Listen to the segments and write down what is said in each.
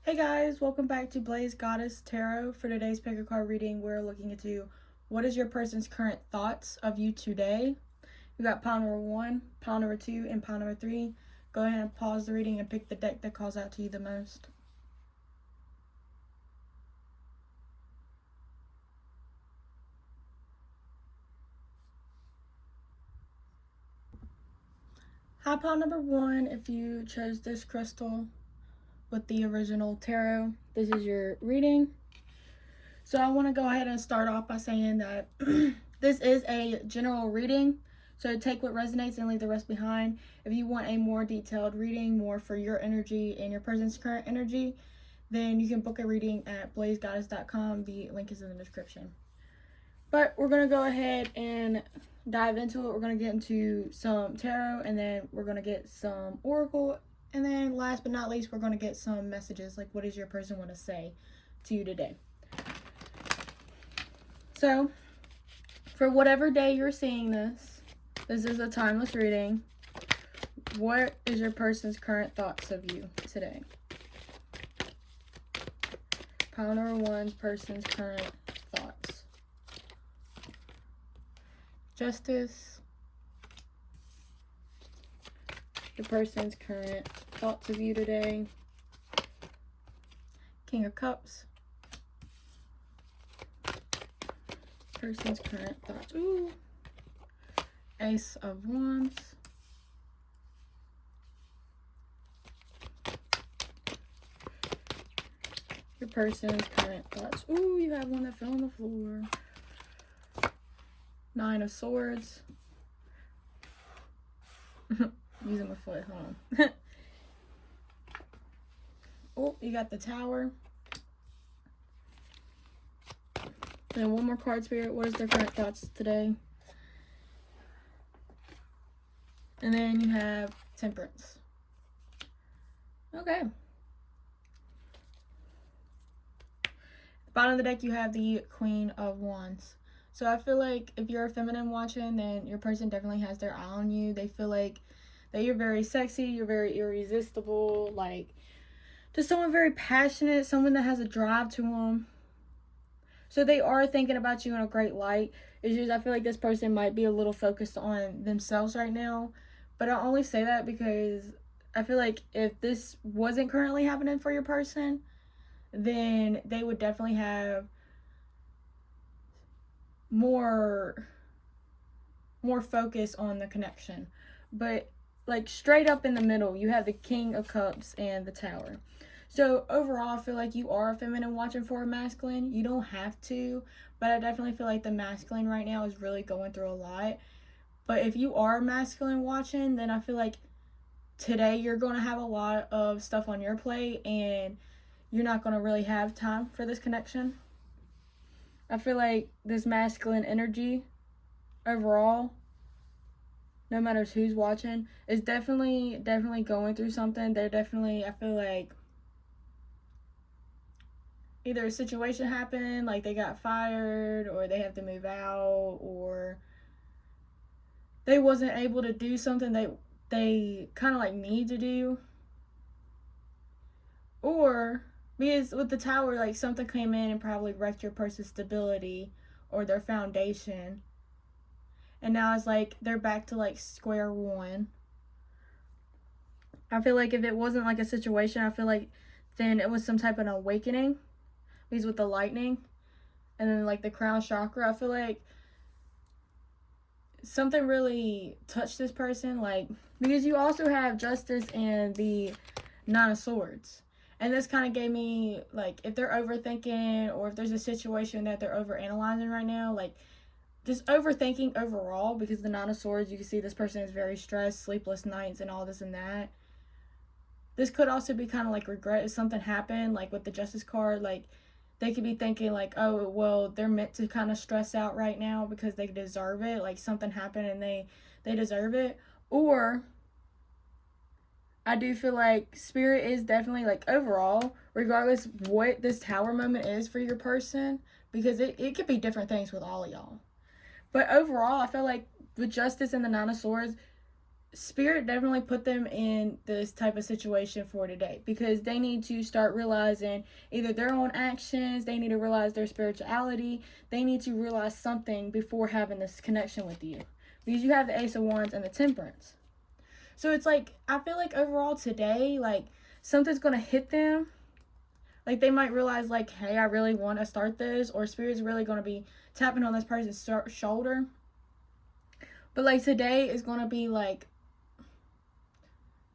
Hey guys, welcome back to Blaze Goddess Tarot. For today's pick a card reading, we're looking into what is your person's current thoughts of you today. You got pile number 1, pile number 2, and pile number 3. Go ahead and pause the reading and pick the deck that calls out to you the most. Hi, pile number 1. If you chose this crystal with the original tarot, this is your reading. So I want to go ahead and start off by saying that this is a general reading. So take what resonates and leave the rest behind. If you want a more detailed reading, more for your energy and your person's current energy, then you can book a reading at blazegoddess.com. The link is in the description. But we're going to go ahead and dive into it. We're going to get into some tarot, and then we're going to get some oracle. And then last but not least, we're going to get some messages, like what does your person want to say to you today. So, for whatever day you're seeing this, this is a timeless reading. What is your person's current thoughts of you today? Pile number 1, person's current thoughts. Justice. The person's current thoughts of you today. King of Cups. Person's current thoughts. Ooh. Ace of Wands. Your person's current thoughts. Ooh, you have one that fell on the floor. 9 of Swords. Using my foot, hold on. Oh, you got the Tower. And one more card, Spirit. What is their current thoughts today? And then you have Temperance. Okay. At the bottom of the deck, you have the Queen of Wands. So I feel like if you're a feminine watching, then your person definitely has their eye on you. They feel like that you're very sexy, you're very irresistible, like just someone very passionate, someone that has a drive to them. So they are thinking about you in a great light. It's just I feel like this person might be a little focused on themselves right now. But I only say that because I feel like if this wasn't currently happening for your person, then they would definitely have more focus on the connection. But like straight up in the middle, you have the King of Cups and the Tower. So overall, I feel like you are a feminine watching for a masculine. You don't have to, but I definitely feel like the masculine right now is really going through a lot. But if you are masculine watching, then I feel like today you're going to have a lot of stuff on your plate and you're not going to really have time for this connection. I feel like this masculine energy overall, no matter who's watching, is definitely going through something. They're definitely, I feel like, either a situation happened, like they got fired, or they have to move out, or they wasn't able to do something they kind of like need to do. Or because with the Tower, like something came in and probably wrecked your person's stability or their foundation. And now it's like they're back to like square one. I feel like if it wasn't like a situation, I feel like then it was some type of awakening. Because with the lightning and then like the crown chakra, I feel like something really touched this person. Like, because you also have Justice and the 9 of Swords. And this kind of gave me, like, if they're overthinking or if there's a situation that they're overanalyzing right now, like, just overthinking overall, because the 9 of Swords, you can see this person is very stressed, sleepless nights, and all this and that. This could also be kind of like regret if something happened, like with the Justice card, like, they could be thinking, like, oh, well, they're meant to kind of stress out right now because they deserve it. Like, something happened and they deserve it. Or I do feel like Spirit is definitely, like, overall, regardless what this Tower moment is for your person, because it could be different things with all of y'all. But overall, I feel like with Justice and the 9 of Swords, Spirit definitely put them in this type of situation for today, because they need to start realizing either their own actions, they need to realize their spirituality, they need to realize something before having this connection with you. Because you have the Ace of Wands and the Temperance. So it's like, I feel like overall today, like, something's going to hit them. Like, they might realize, like, hey, I really want to start this, or Spirit's really going to be tapping on this person's shoulder. But, like, today is going to be, like,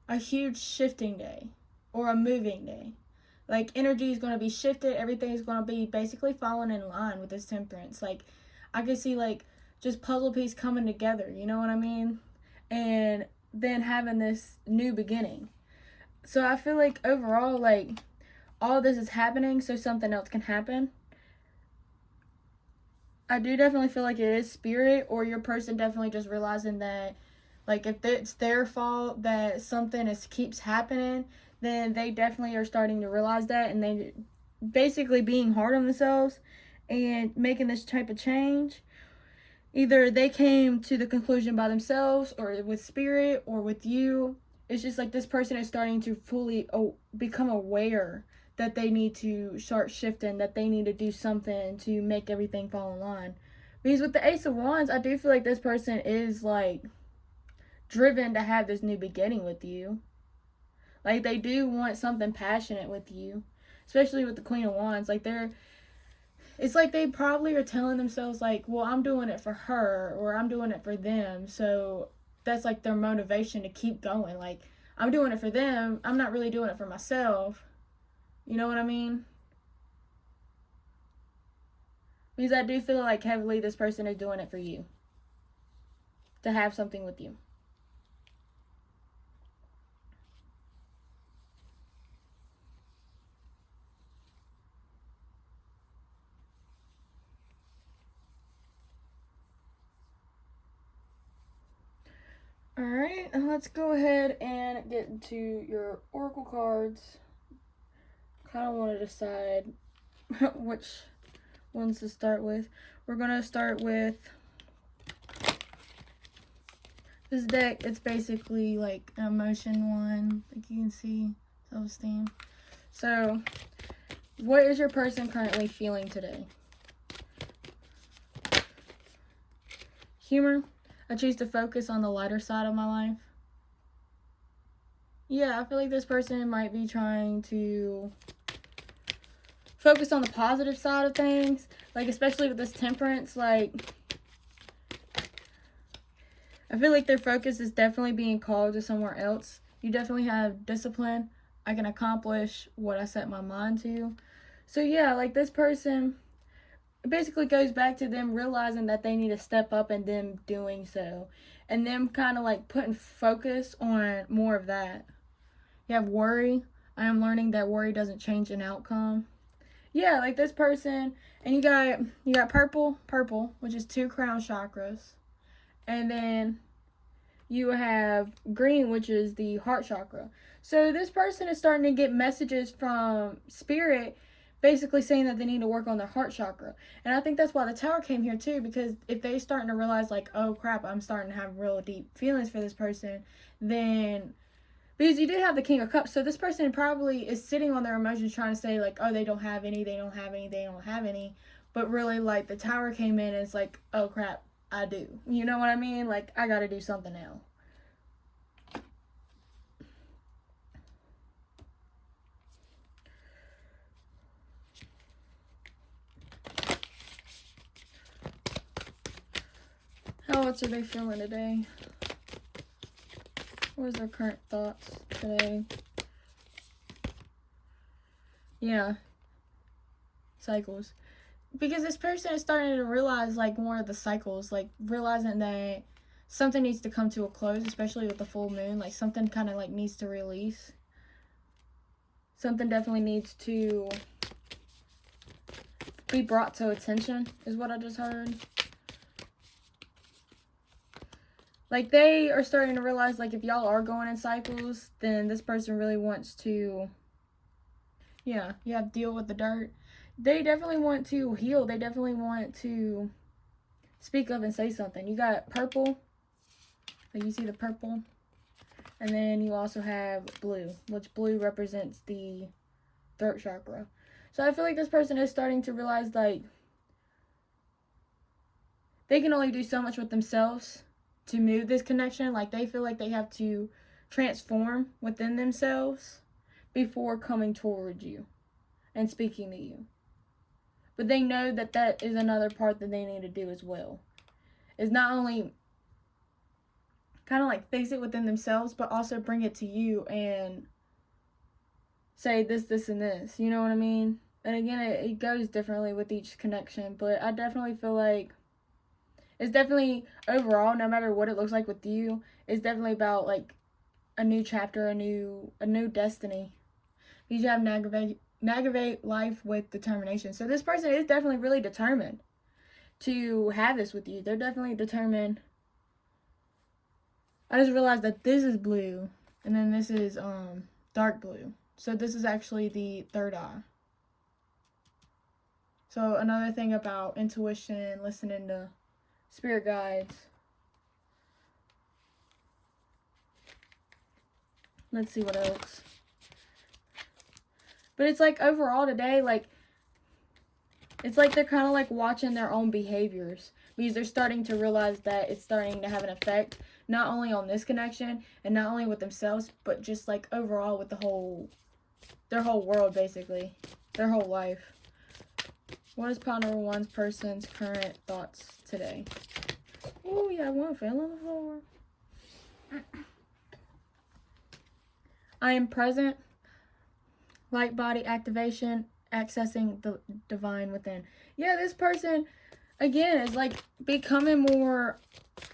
a huge shifting day or a moving day. Like, energy is going to be shifted. Everything is going to be basically falling in line with this Temperance. Like, I could see, like, just puzzle piece coming together, you know what I mean? And then having this new beginning. So I feel like overall, like, all this is happening so something else can happen. I do definitely feel like it is Spirit, or your person definitely just realizing that, like, if it's their fault that something keeps happening, then they definitely are starting to realize that, and they basically being hard on themselves and making this type of change. Either they came to the conclusion by themselves, or with Spirit, or with you. It's just like this person is starting to fully become aware that they need to start shifting, that they need to do something to make everything fall in line. Because with the Ace of Wands, I do feel like this person is, like, driven to have this new beginning with you. Like, they do want something passionate with you, especially with the Queen of Wands. Like, it's like they probably are telling themselves, like, well, I'm doing it for her, or I'm doing it for them. So that's, like, their motivation to keep going. Like, I'm doing it for them. I'm not really doing it for myself. You know what I mean? Because I do feel like heavily this person is doing it for you. To have something with you. Alright, let's go ahead and get into your oracle cards. Kind of want to decide which ones to start with. We're going to start with this deck. It's basically like an emotion one, like you can see, self-esteem. So, what is your person currently feeling today? Humor. I choose to focus on the lighter side of my life. Yeah, I feel like this person might be trying to focus on the positive side of things. Like, especially with this Temperance, like, I feel like their focus is definitely being called to somewhere else. You definitely have discipline. I can accomplish what I set my mind to. So, yeah, like, this person, it basically goes back to them realizing that they need to step up and them doing so. And them kind of, like, putting focus on more of that. You have worry. I am learning that worry doesn't change an outcome. Yeah, like this person, and you got purple, which is 2 crown chakras. And then you have green, which is the heart chakra. So this person is starting to get messages from Spirit basically saying that they need to work on their heart chakra. And I think that's why the Tower came here too, because if they're starting to realize, like, oh crap, I'm starting to have real deep feelings for this person, then, because you do have the King of Cups, so this person probably is sitting on their emotions trying to say, like, oh, they don't have any. But really, like, the Tower came in and it's like, oh, crap, I do. You know what I mean? Like, I gotta do something now. How else are they feeling today? What is their current thoughts today? Yeah. Cycles. Because this person is starting to realize, like, more of the cycles. Like, realizing that something needs to come to a close, especially with the full moon. Like, something kind of, like, needs to release. Something definitely needs to be brought to attention, is what I just heard. Like, they are starting to realize, like, if y'all are going in cycles, then this person really wants to, yeah, you have to deal with the dirt. They definitely want to heal. They definitely want to speak up and say something. You got purple. Like, you see the purple? And then you also have blue, which blue represents the throat chakra. So I feel like this person is starting to realize, like, they can only do so much with themselves to move this connection. Like, they feel like they have to transform within themselves before coming towards you and speaking to you. But they know that that is another part that they need to do as well. Is not only kind of like face it within themselves, but also bring it to you and say this, this, and this. You know what I mean? And again, it goes differently with each connection. But I definitely feel like it's definitely, overall, no matter what it looks like with you, it's definitely about, like, a new chapter, a new destiny. Because you have navigate life with determination. So this person is definitely really determined to have this with you. They're definitely determined. I just realized that this is blue, and then this is dark blue. So this is actually the third eye. So another thing about intuition, listening to spirit guides. Let's see what else. But it's like overall today, like, it's like they're kind of like watching their own behaviors, because they're starting to realize that it's starting to have an effect, not only on this connection and not only with themselves, but just like overall with their whole world, basically, their whole life. What is pile number one's person's current thoughts today? Oh, yeah, one fell on the floor. I am present. Light body activation, accessing the divine within. Yeah, this person, again, is like becoming more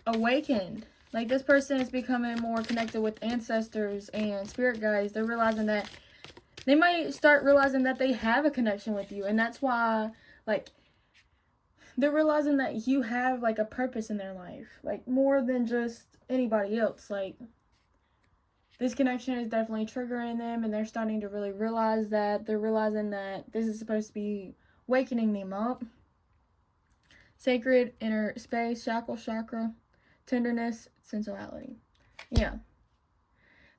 awakened. Like, this person is becoming more connected with ancestors and spirit guides. They're realizing that they might start realizing that they have a connection with you. And that's why, like, they're realizing that you have, like, a purpose in their life. Like, more than just anybody else. Like, this connection is definitely triggering them, and they're starting to really realize that. They're realizing that this is supposed to be wakening them up. Sacred inner space, shackle chakra, tenderness, sensuality. Yeah.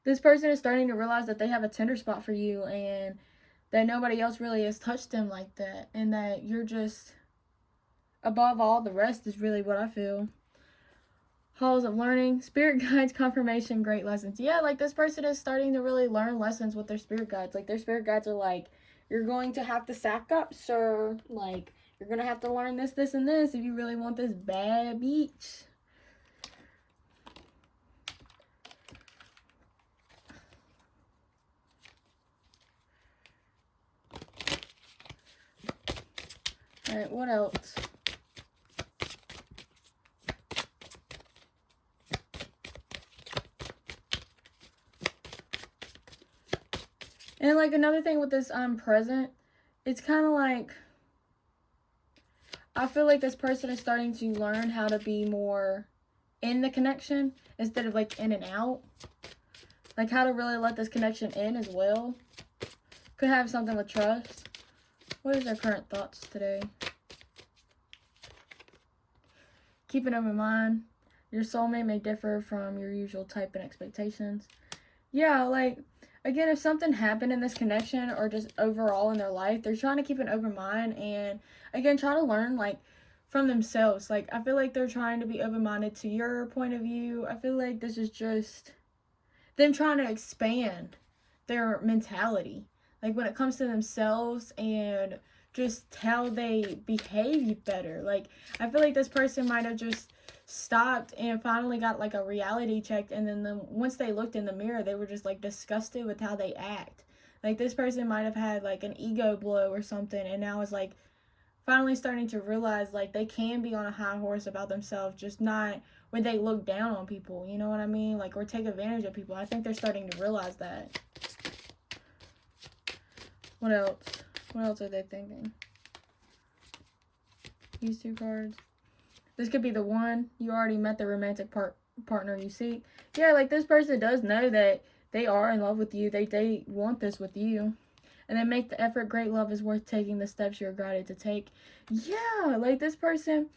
This person is starting to realize that they have a tender spot for you, and that nobody else really has touched them like that, and that you're just above all the rest is really what I feel. Halls of learning, spirit guides, confirmation, great lessons. Yeah, like, this person is starting to really learn lessons with their spirit guides. Like, their spirit guides are like, you're going to have to sack up, sir. Like, you're going to have to learn this, this, and this if you really want this bad beach. Alright, what else? And, like, another thing with this I'm present, it's kind of like, I feel like this person is starting to learn how to be more in the connection instead of, like, in and out. Like, how to really let this connection in as well. Could have something with trust. What is their current thoughts today? Keep an open mind. Your soulmate may differ from your usual type and expectations. Yeah, like, again, if something happened in this connection or just overall in their life, they're trying to keep an open mind and, again, try to learn, like, from themselves. Like, I feel like they're trying to be open-minded to your point of view. I feel like this is just them trying to expand their mentality. Like, when it comes to themselves and just how they behave better. Like, I feel like this person might have just stopped and finally got, like, a reality check, and then once they looked in the mirror, they were just, like, disgusted with how they act. Like, this person might have had, like, an ego blow or something, and now is, like, finally starting to realize, like, they can be on a high horse about themselves, just not when they look down on people, you know what I mean? Like, or take advantage of people. I think they're starting to realize that. What else? What else are they thinking? These two cards. This could be the one. You already met the romantic partner you seek. Yeah, like, this person does know that they are in love with you. They want this with you. And then make the effort. Great love is worth taking the steps you're guided to take. Yeah, like, this person,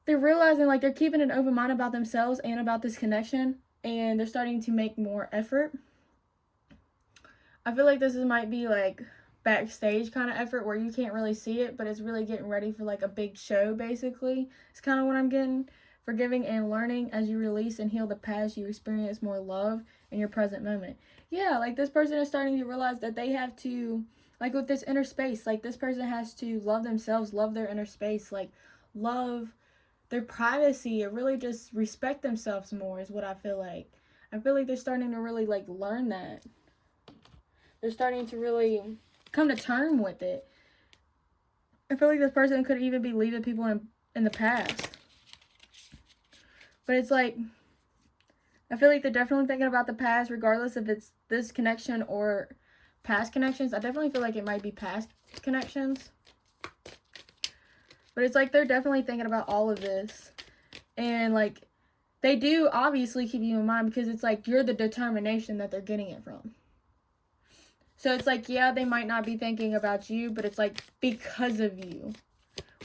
they're realizing, like, they're keeping an open mind about themselves and about this connection. and they're starting to make more effort. I feel like this might be like backstage kind of effort where you can't really see it, but it's really getting ready for like a big show, basically. It's kind of what I'm getting. Forgiving and learning. As you release and heal the past, you experience more love in your present moment. Yeah, like this person is starting to realize that they have to, like with this inner space, like this person has to love themselves, love their inner space, like love their privacy, or really just respect themselves more is what I feel like. I feel like they're starting to really like learn that. They're starting to really come to term with it. I feel like this person could even be leaving people in the past. But it's like, I feel like they're definitely thinking about the past, regardless if it's this connection or past connections. I definitely feel like it might be past connections. But it's like they're definitely thinking about all of this. And like, they do obviously keep you in mind, because it's like you're the determination that they're getting it from. So it's like, yeah, they might not be thinking about you, but it's like because of you,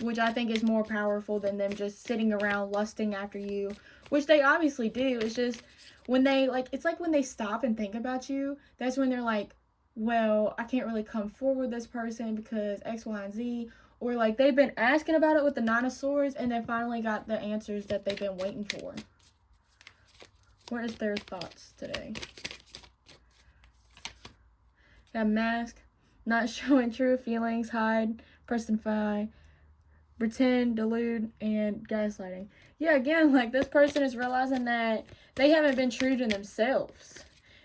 which I think is more powerful than them just sitting around lusting after you, which they obviously do. It's just when they like, it's like when they stop and think about you, that's when they're like, well, I can't really come forward with this person because X, Y, and Z. Or like they've been asking about it with the Nine of Swords and then finally got the answers that they've been waiting for. What is their thoughts today? Got mask, not showing true feelings, hide, personify, pretend, delude, and gaslighting. Yeah, again, like this person is realizing that they haven't been true to themselves.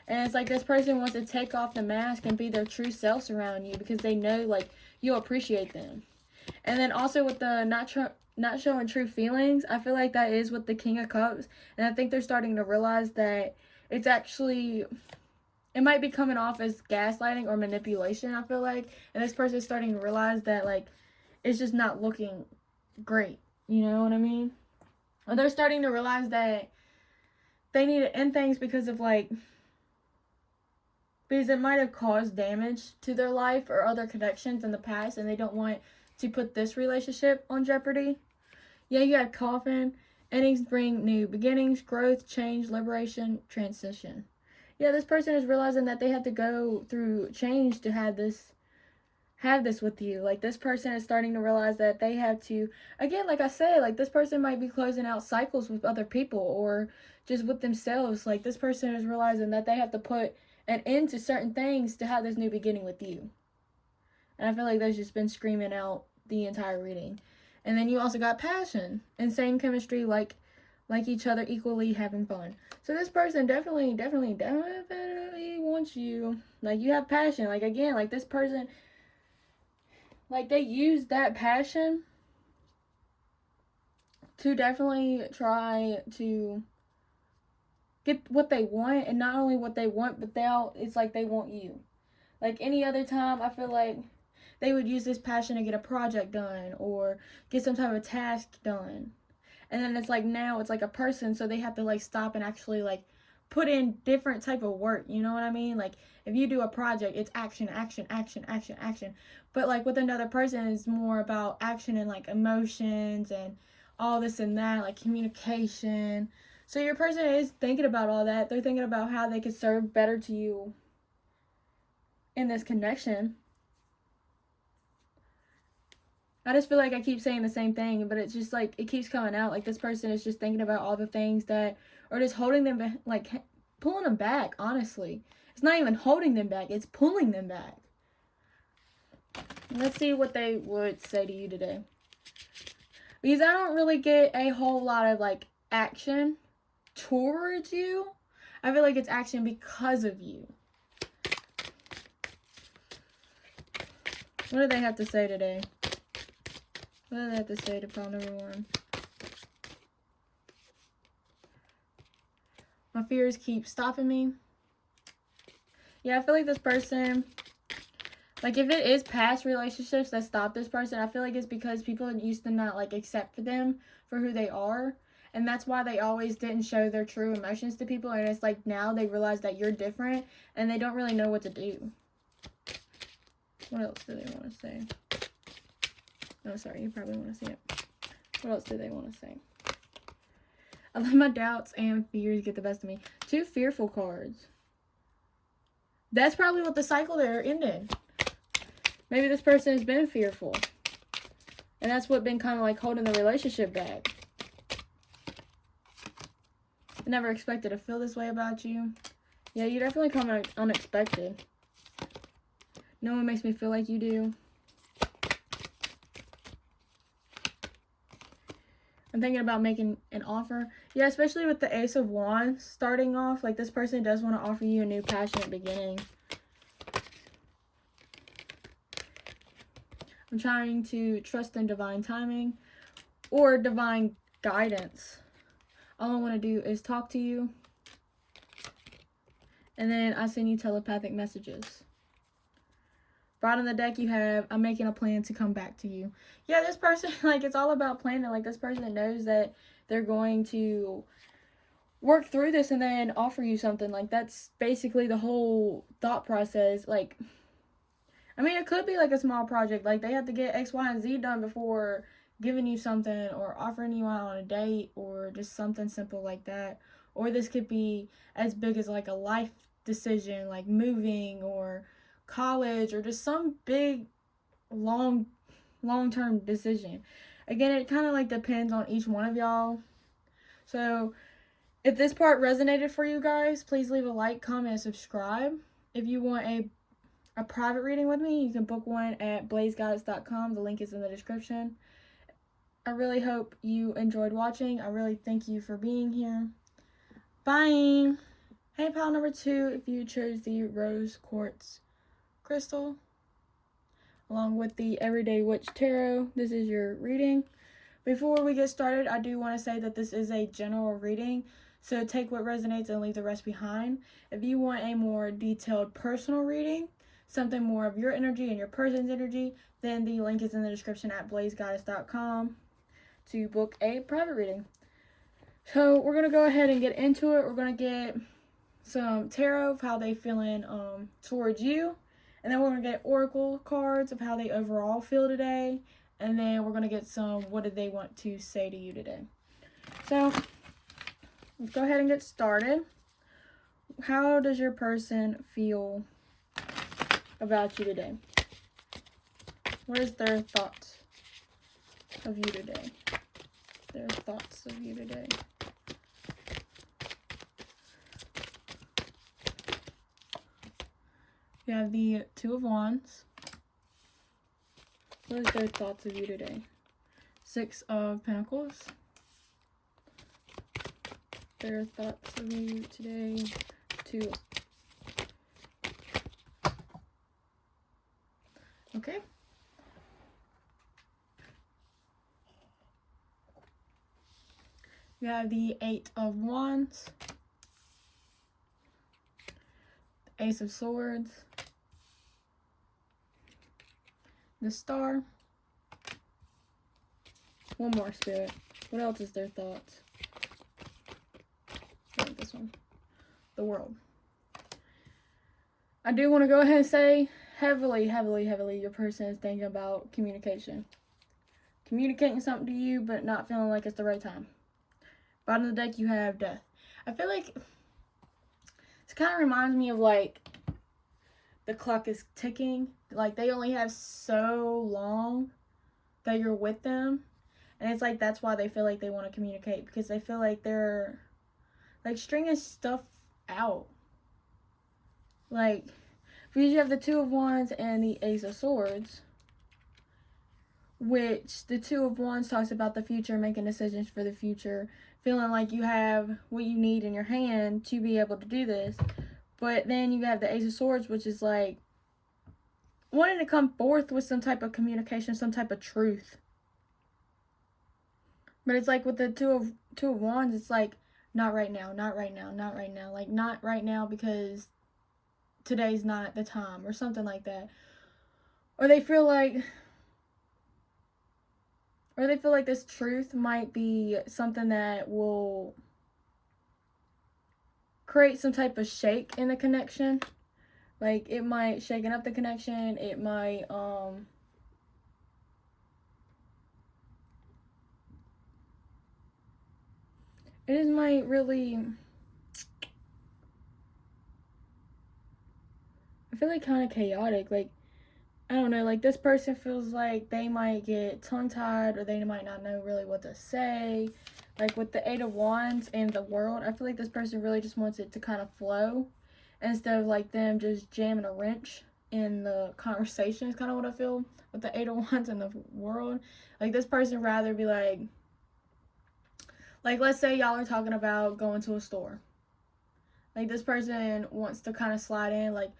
And it's like this person wants to take off the mask and be their true selves around you, because they know like you'll appreciate them. And then also with the not showing true feelings, I feel like that is with the King of Cups. And I think they're starting to realize that it's actually, it might be coming off as gaslighting or manipulation, I feel like. And this person is starting to realize that, like, it's just not looking great. You know what I mean? Or they're starting to realize that they need to end things because of, like, because it might have caused damage to their life or other connections in the past, and they don't want to put this relationship on jeopardy. Yeah, you got Coffin. Endings bring new beginnings, growth, change, liberation, transition. Yeah, this person is realizing that they have to go through change to have this with you. Like, this person is starting to realize that they have to, again, like I said, like, this person might be closing out cycles with other people or just with themselves. Like, this person is realizing that they have to put an end to certain things to have this new beginning with you. And I feel like that's just been screaming out the entire reading. And then you also got passion and same chemistry, like each other, equally having fun. So this person definitely wants you. Like, you have passion. Like, again, like this person, like they use that passion to definitely try to get what they want. And not only what they want, but it's like they want you. Like any other time, I feel like they would use this passion to get a project done or get some type of task done. And then it's like now it's like a person, so they have to like stop and actually like put in different type of work. You know what I mean? Like if you do a project, it's action, action, action, action, action. But like with another person, it's more about action and like emotions and all this and that, like communication. So your person is thinking about all that. They're thinking about how they could serve better to you in this connection. I just feel like I keep saying the same thing, but it's just like it keeps coming out. Like this person is just thinking about all the things that are just holding them, like pulling them back, honestly. It's not even holding them back, it's pulling them back. Let's see what they would say to you today. Because I don't really get a whole lot of like action towards you. I feel like it's action because of you. What do they have to say today? What do they have to say to pile number one? My fears keep stopping me. Yeah, I feel like this person, like if it is past relationships that stop this person, I feel like it's because people used to not like accept them for who they are. And that's why they always didn't show their true emotions to people. And it's like now they realize that you're different and they don't really know what to do. What else do they want to say? Oh, sorry, you probably want to see it. What else do they want to say? I let my doubts and fears get the best of me. 2 fearful cards. That's probably what the cycle there ended. Maybe this person has been fearful. And that's what been kind of like holding the relationship back. I never expected to feel this way about you. Yeah, you definitely come unexpected. No one makes me feel like you do. I'm thinking about making an offer. Yeah, especially with the Ace of Wands starting off. Like, this person does want to offer you a new passionate beginning. I'm trying to trust in divine timing or divine guidance. All I want to do is talk to you. And then I send you telepathic messages. Bottom of the deck you have, I'm making a plan to come back to you. Yeah, this person, like, it's all about planning. Like, this person knows that they're going to work through this and then offer you something. Like, that's basically the whole thought process. Like, I mean, it could be like a small project. Like, they have to get X, Y, and Z done before giving you something or offering you out on a date or just something simple like that. Or this could be as big as like a life decision, like moving or college or just some big long-term decision. Again, it kind of like depends on each one of y'all. So if this part resonated for you guys, please leave a like, comment, and subscribe. If you want a private reading with me, you can book one at blazegoddess.com. The link is in the description. I really hope you enjoyed watching. I really thank you for being here. Bye. Hey, pile number 2, if you chose the rose quartz crystal along with the Everyday Witch Tarot, this is your reading. Before we get started, I do want to say that this is a general reading, so take what resonates and leave the rest behind. If you want a more detailed personal reading, something more of your energy and your person's energy, then the link is in the description at blazegoddess.com to book a private reading. So we're going to go ahead and get into it. We're going to get some tarot of how they feeling towards you. And then we're going to get oracle cards of how they overall feel today. And then we're going to get some, what did they want to say to you today. So let's go ahead and get started. How does your person feel about you today? What is their thoughts of you today? Their thoughts of you today. You have the 2 of Wands. What is their thoughts of you today? 6 of Pentacles. Their thoughts of you today. 2. Okay. You have the 8 of Wands. Ace of Swords. The Star. One more, Spirit. What else is their thoughts? Like this one. The World. I do want to go ahead and say heavily, your person is thinking about communication. Communicating something to you, but not feeling like it's the right time. Bottom of the deck, you have Death. I feel like this kind of reminds me of like the clock is ticking. Like they only have so long that you're with them. And it's like that's why they feel like they want to communicate. Because they feel like they're like stringing stuff out. Like, because you have the 2 of Wands and the Ace of Swords. Which the 2 of Wands talks about the future, making decisions for the future. Feeling like you have what you need in your hand to be able to do this. But then you have the Ace of Swords, which is like wanting to come forth with some type of communication, some type of truth. But it's like with the two of Wands, it's like not right now, not right now, not right now. Like not right now because today's not the time or something like that. Or they feel like this truth might be something that will create some type of shake in the connection. Like, it might shaken up the connection. It might, it just might really, I feel like kind of chaotic. Like, I don't know, like this person feels like they might get tongue-tied or they might not know really what to say. Like with the Eight of Wands and the World, I feel like this person really just wants it to kind of flow instead of like them just jamming a wrench in the conversation is kind of what I feel with the Eight of Wands and the World. Like this person rather be like let's say y'all are talking about going to a store. Like this person wants to kind of slide in like,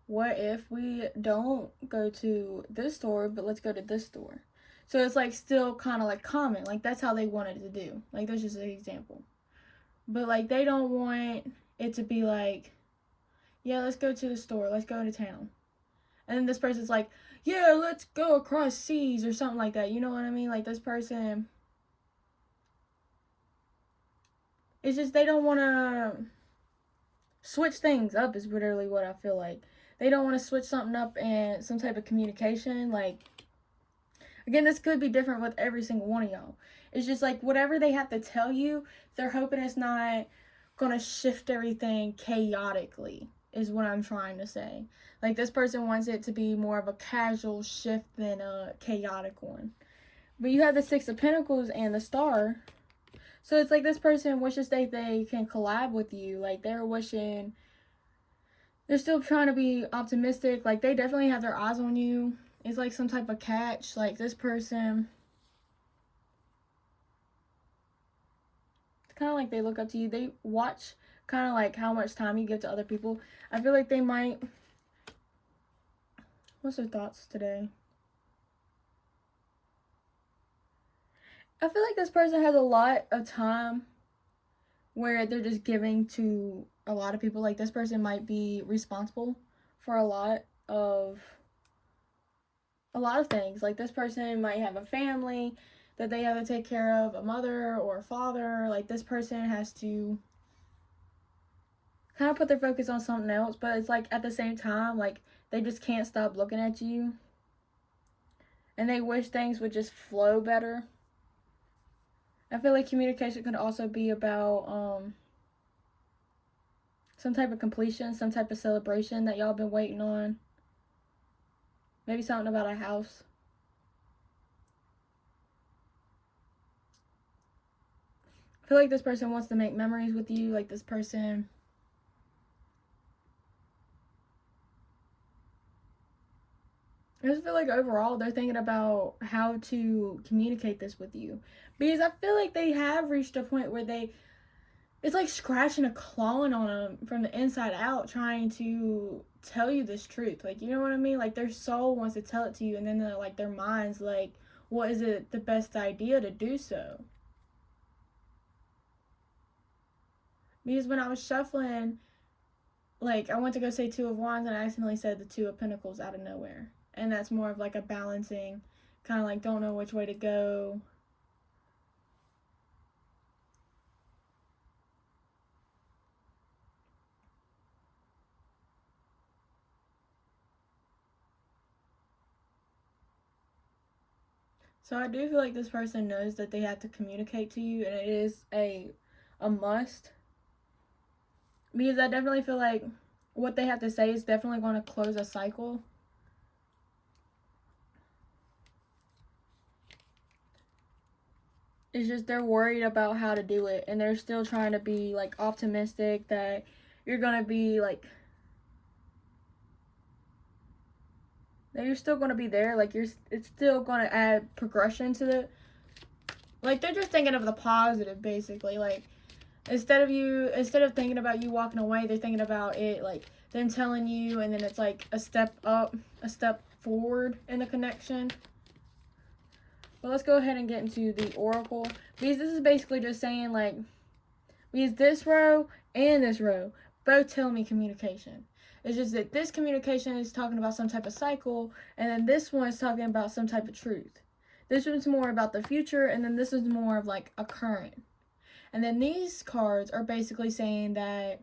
what if we don't go to this store, but let's go to this store? So it's like still kind of like common. Like that's how they wanted to do. Like that's just an example. But like they don't want it to be like, yeah, let's go to the store. Let's go to town. And then this person's like, yeah, let's go across seas or something like that. You know what I mean? Like this person, it's just they don't want to switch things up is literally what I feel like. They don't want to switch something up and some type of communication. Like, again, this could be different with every single one of y'all. It's just like whatever they have to tell you, they're hoping it's not going to shift everything chaotically, is what I'm trying to say. Like, this person wants it to be more of a casual shift than a chaotic one. But you have the Six of Pentacles and the Star. So it's like this person wishes they can collab with you. Like, they're wishing, they're still trying to be optimistic. Like, they definitely have their eyes on you. It's like some type of catch. Like, this person, it's kind of like they look up to you. They watch kind of like how much time you give to other people. I feel like they might, what's their thoughts today? I feel like this person has a lot of time where they're just giving to a lot of people. Like this person might be responsible for a lot of things. Like this person might have a family that they have to take care of, a mother or a father. Like this person has to kind of put their focus on something else, but it's like at the same time, like they just can't stop looking at you. And they wish things would just flow better. I feel like communication could also be about some type of completion, some type of celebration that y'all been waiting on. Maybe something about a house. I feel like this person wants to make memories with you. Like this person, I just feel like overall they're thinking about how to communicate this with you. Because I feel like they have reached a point where it's like scratching a clawing on them from the inside out, trying to tell you this truth. Like, you know what I mean? Like, their soul wants to tell it to you, and then like their mind's like, what is it the best idea to do so? Because when I was shuffling, like, I went to go say Two of Wands, and I accidentally said the Two of Pentacles out of nowhere. And that's more of like a balancing, kind of like don't know which way to go. So I do feel like this person knows that they have to communicate to you, and it is a must. Because I definitely feel like what they have to say is definitely going to close a cycle. It's just they're worried about how to do it, and they're still trying to be like optimistic that you're going to be like, that you're still going to be there. Like it's still going to add progression to the, like they're just thinking of the positive basically. Like instead of thinking about you walking away, they're thinking about it like them telling you, and then it's like a step up, a step forward in the connection. But let's go ahead and get into the oracle, because this is basically just saying like, because this row and this row both tell me communication. It's just that this communication is talking about some type of cycle, and then this one is talking about some type of truth. This one's more about the future, and then this is more of like a current. And then these cards are basically saying that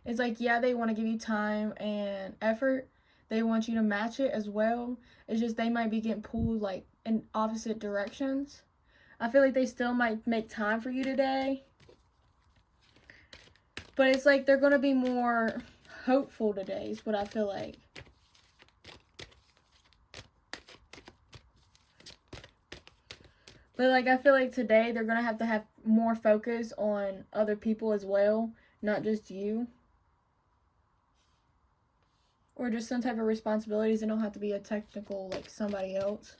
it's like, yeah, they want to give you time and effort. They want you to match it as well. It's just they might be getting pulled like in opposite directions. I feel like they still might make time for you today. But it's like they're going to be more hopeful today is what I feel like. But like I feel like today they're going to have more focus on other people as well, not just you. Or just some type of responsibilities. It don't have to be a technical like somebody else.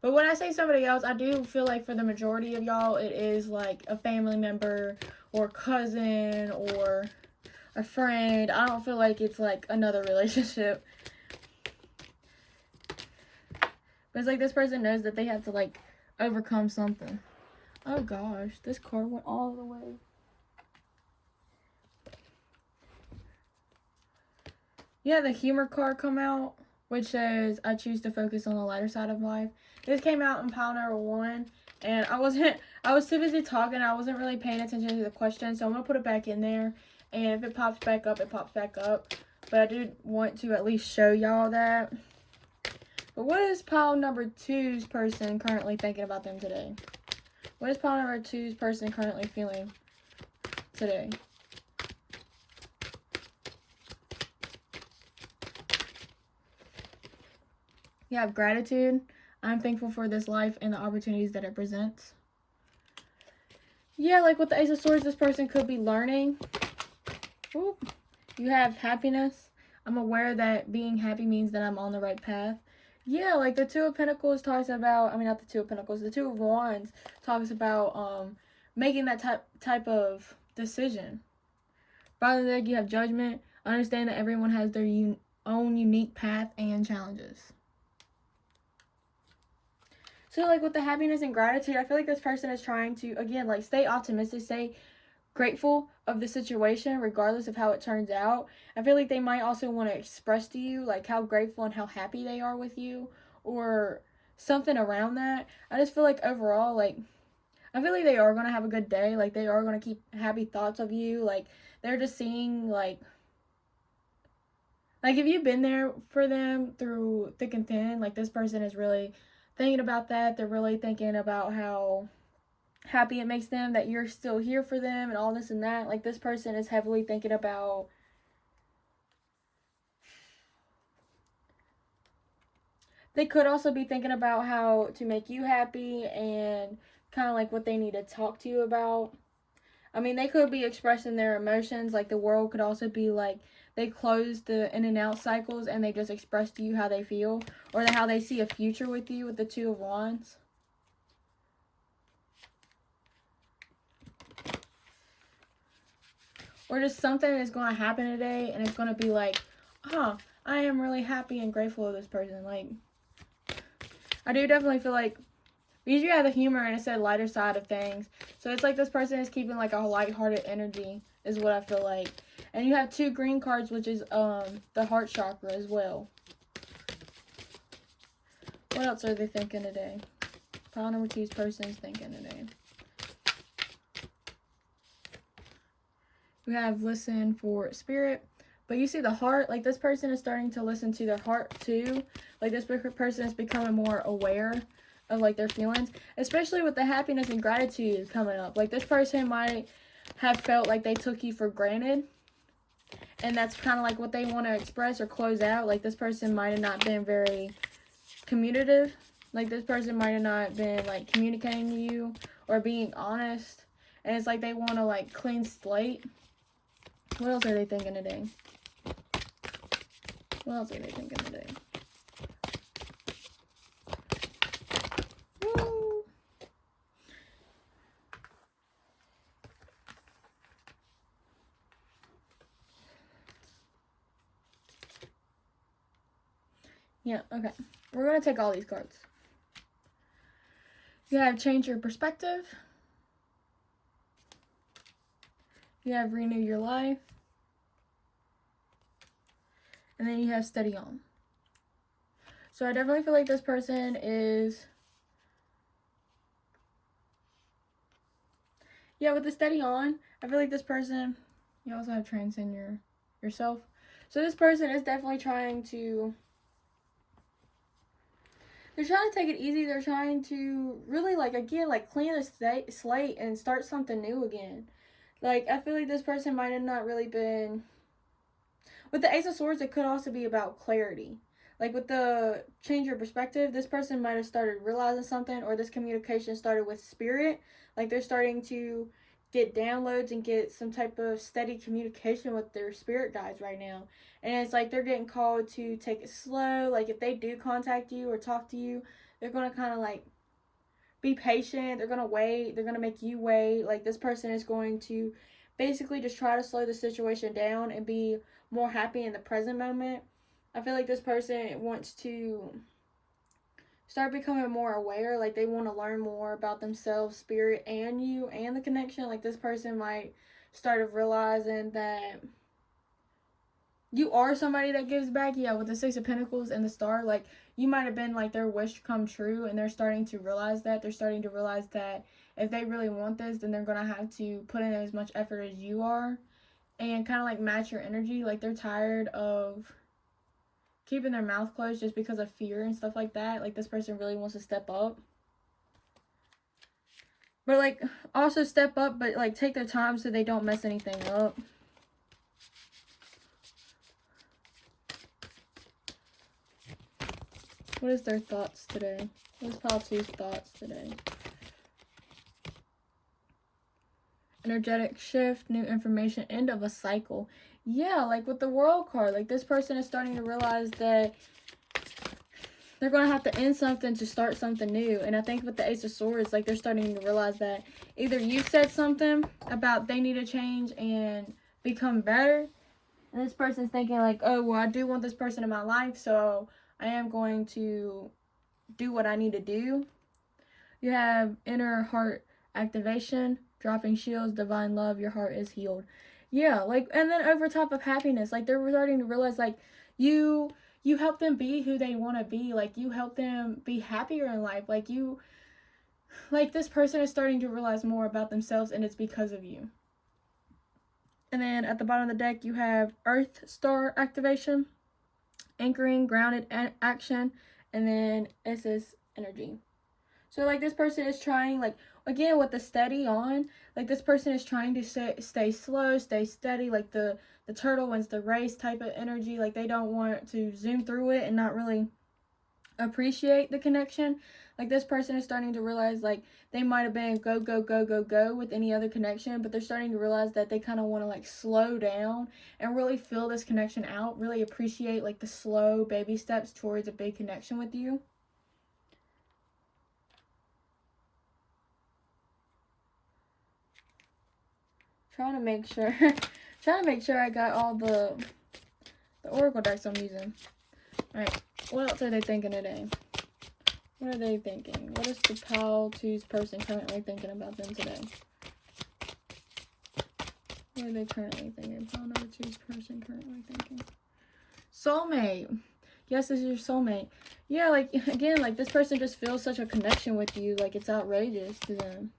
But when I say somebody else, I do feel like for the majority of y'all, it is like a family member or cousin or a friend. I don't feel like it's like another relationship. But it's like this person knows that they have to like overcome something. Oh gosh, this card went all the way. Yeah, the humor card come out, which says, I choose to focus on the lighter side of life. This came out in pile number 1, and I was too busy talking. I wasn't really paying attention to the question, so I'm going to put it back in there. And if it pops back up, it pops back up. But I did want to at least show y'all that. But what is pile number 2's person currently thinking about them today? What is pile number 2's person currently feeling today? You have gratitude. I'm thankful for this life and the opportunities that it presents. Yeah, like with the Ace of Swords, this person could be learning. Ooh. You have happiness. I'm aware that being happy means that I'm on the right path. Yeah, like the Two of Pentacles talks about, I mean, not the Two of Pentacles, the Two of Wands talks about making that type of decision. Rather than you have judgment, understand that everyone has their own unique path and challenges. So, like, with the happiness and gratitude, I feel like this person is trying to, again, like, stay optimistic, stay grateful of the situation, regardless of how it turns out. I feel like they might also want to express to you, like, how grateful and how happy they are with you, or something around that. I just feel like, overall, like, I feel like they are going to have a good day. Like, they are going to keep happy thoughts of you. Like, they're just seeing, like, if you've been there for them through thick and thin, like, this person is really thinking about that. They're really thinking about how happy it makes them that you're still here for them and all this and that. Like, this person is heavily thinking about they could also be thinking about how to make you happy and kind of like what they need to talk to you about. I mean, they could be expressing their emotions. Like, the world could also be like they close the in and out cycles and they just express to you how they feel or how they see a future with you with the Two of Wands. Or just something is going to happen today and it's going to be like, I am really happy and grateful of this person. Like, I do definitely feel like, because you have the humor and it said lighter side of things. So it's like this person is keeping like a lighthearted energy is what I feel like. And you have 2 green cards, which is the heart chakra as well. What else are they thinking today? Pile number 2's person is thinking today. We have listen for spirit. But you see the heart, like this person is starting to listen to their heart too. Like this person is becoming more aware of like their feelings, especially with the happiness and gratitude coming up. Like this person might have felt like they took you for granted, and that's kind of like what they want to express or close out. Like this person might have not been very communicative. Like this person might have not been like communicating to you or being honest, and it's like they want to like clean slate. What else are they thinking today? What else are they thinking today? Woo. Yeah, okay. We're going to take all these cards. You have change your perspective. You have renew your life. And then you have steady on. So I definitely feel like this person is... Yeah, with the steady on, I feel like this person... You also have transcend yourself. So this person is definitely trying to... They're trying to take it easy. They're trying to really, like, again, like, clean the slate and start something new again. Like, I feel like this person might have not really been... With the Ace of Swords, it could also be about clarity. Like, with the change your perspective, this person might have started realizing something, or this communication started with spirit. Like, they're starting to get downloads and get some type of steady communication with their spirit guides right now. And it's like they're getting called to take it slow. Like, if they do contact you or talk to you, they're going to kind of like be patient. They're going to wait. They're going to make you wait. Like, this person is going to basically just try to slow the situation down and be more happy in the present moment. I feel like this person wants to start becoming more aware. Like, they want to learn more about themselves, spirit, and you, and the connection. Like, this person might start realizing that you are somebody that gives back. Yeah, with the Six of Pentacles and the Star, like, you might have been like their wish come true, and they're starting to realize that. They're starting to realize that if they really want this, then they're going to have to put in as much effort as you are and kind of like match your energy. Like, they're tired of keeping their mouth closed just because of fear and stuff like that. Like, this person really wants to step up. But, like, also step up, but, like, take their time so they don't mess anything up. What is their thoughts today? What is Pile 2's thoughts today? Energetic shift, new information, end of a cycle. Yeah, like with the World card, like this person is starting to realize that they're going to have to end something to start something new. And I think with the Ace of Swords, like they're starting to realize that either you said something about they need to change and become better, and this person's thinking like, oh, well, I do want this person in my life, so I am going to do what I need to do. You have inner heart activation, dropping shields, divine love, your heart is healed. Yeah, like, and then over top of happiness, like they're starting to realize like you help them be who they want to be. Like, you help them be happier in life. Like, this person is starting to realize more about themselves, and it's because of you. And then at the bottom of the deck, you have Earth Star activation, anchoring, grounded action, and then SS energy. So, like, this person is trying, like, again, with the steady on, like, this person is trying to stay slow, stay steady, like the turtle wins the race type of energy. Like, they don't want to zoom through it and not really appreciate the connection. Like, this person is starting to realize, like, they might have been go, go, go, go, go with any other connection, but they're starting to realize that they kind of want to, like, slow down and really feel this connection out, really appreciate, like, the slow baby steps towards a big connection with you. Trying to make sure I got all the oracle decks I'm using. Alright, what else are they thinking today? What are they thinking? What is the Pile 2's person currently thinking about them today? What are they currently thinking? Pile number 2's person currently thinking. Soulmate. Yes, this is your soulmate. Yeah, like, again, like, this person just feels such a connection with you. Like, it's outrageous to them.